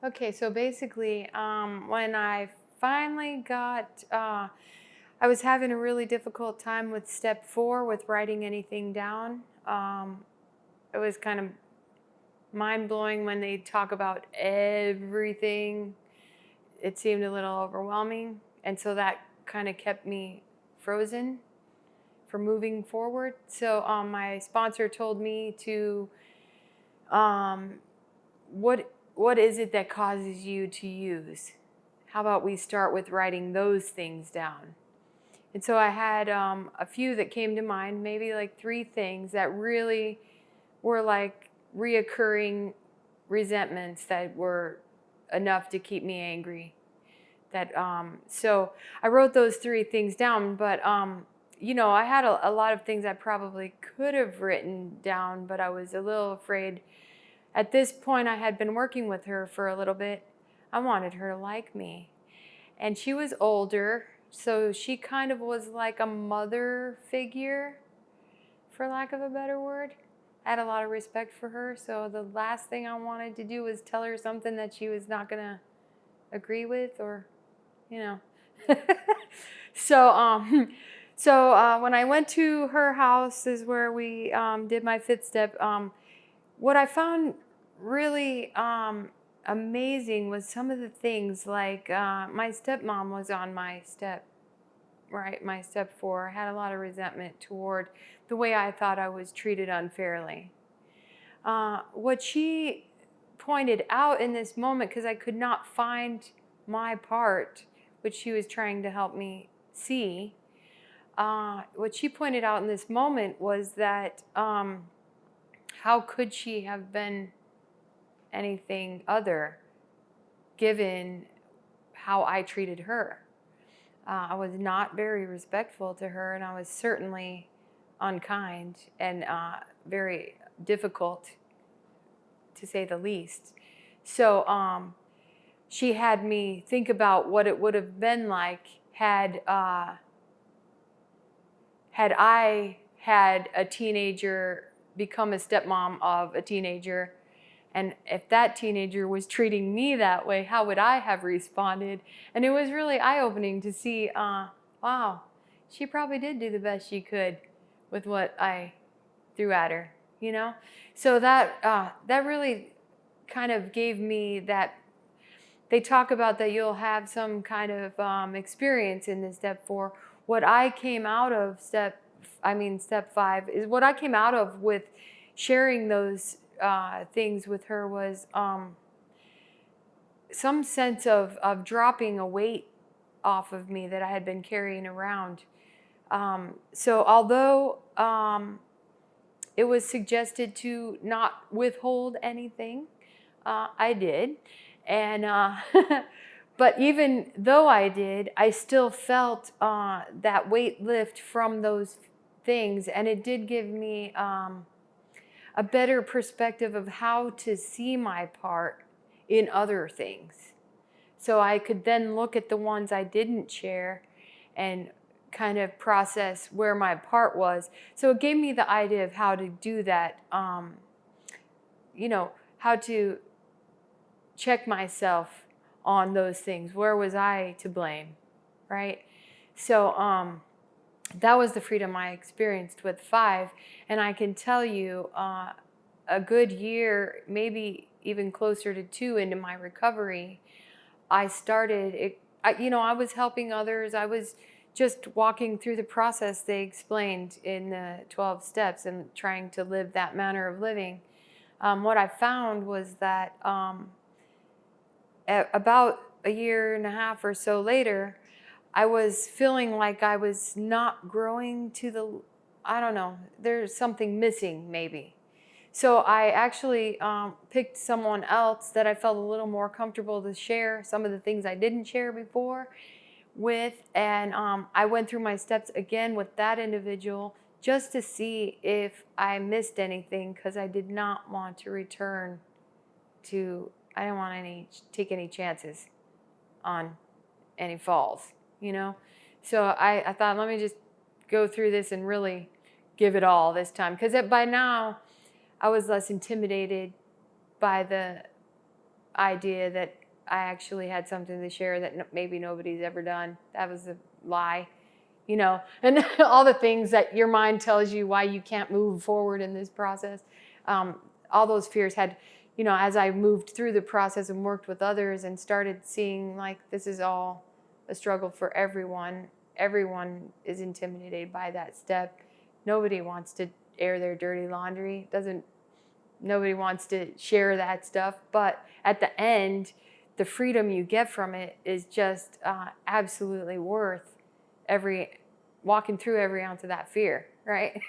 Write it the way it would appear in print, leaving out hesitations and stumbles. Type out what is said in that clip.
Okay, so basically, when I finally got, I was having a really difficult time with step 4 with writing anything down. It was kind of mind blowing when they talk about everything. It seemed a little overwhelming. And so that kind of kept me frozen for moving forward. So my sponsor told me to, um, what is it that causes you to use? How about we start with writing those things down? And so I had a few that came to mind, maybe like 3 things that really were like reoccurring resentments that were enough to keep me angry. That so I wrote those 3 things down, but I had a lot of things I probably could have written down, but I was a little afraid. At this point, I had been working with her for a little bit. I wanted her to like me. And she was older, so she kind of was like a mother figure, for lack of a better word. I had a lot of respect for her, so the last thing I wanted to do was tell her something that she was not going to agree with, or, you know. so, when I went to her house is where we did my 5th step. What I found really amazing was some of the things like my stepmom was on my step, right? My step 4. I had a lot of resentment toward the way I thought I was treated unfairly. What she pointed out in this moment, because I could not find my part, which she was trying to help me see, what she pointed out in this moment was that how could she have been anything other given how I treated her? I was not very respectful to her, and I was certainly unkind and very difficult, to say the least. So she had me think about what it would have been like had I had a teenager become a stepmom of a teenager, and if that teenager was treating me that way, how would I have responded? And it was really eye-opening to see, wow, she probably did do the best she could with what I threw at her, you know? So that really kind of gave me that. They talk about that you'll have some kind of experience in this step 4. What I came out of step 5 is what I came out of with sharing those things with her was some sense of dropping a weight off of me that I had been carrying around. So although it was suggested to not withhold anything, I did. And but even though I did, I still felt that weight lift from those things, and it did give me a better perspective of how to see my part in other things. So I could then look at the ones I didn't share and kind of process where my part was. So it gave me the idea of how to do that, how to check myself on those things. Where was I to blame, right? So that was the freedom I experienced with 5. And I can tell you a good year, maybe even closer to 2 into my recovery, I started, I was helping others. I was just walking through the process they explained in the 12 steps and trying to live that manner of living. What I found was that about a year and a half or so later, I was feeling like I was not growing to I don't know, there's something missing maybe. So I actually picked someone else that I felt a little more comfortable to share some of the things I didn't share before with. And I went through my steps again with that individual just to see if I missed anything, because I did not want to return to, I didn't want take any chances on any falls, you know? So I thought, let me just go through this and really give it all this time. Because by now, I was less intimidated by the idea that I actually had something to share that maybe nobody's ever done. That was a lie, and all the things that your mind tells you why you can't move forward in this process. All those fears had, as I moved through the process and worked with others and started seeing like this is all a struggle for everyone. Everyone is intimidated by that step. Nobody wants to air their dirty laundry. Nobody wants to share that stuff. But at the end, the freedom you get from it is just absolutely worth walking through every ounce of that fear, right?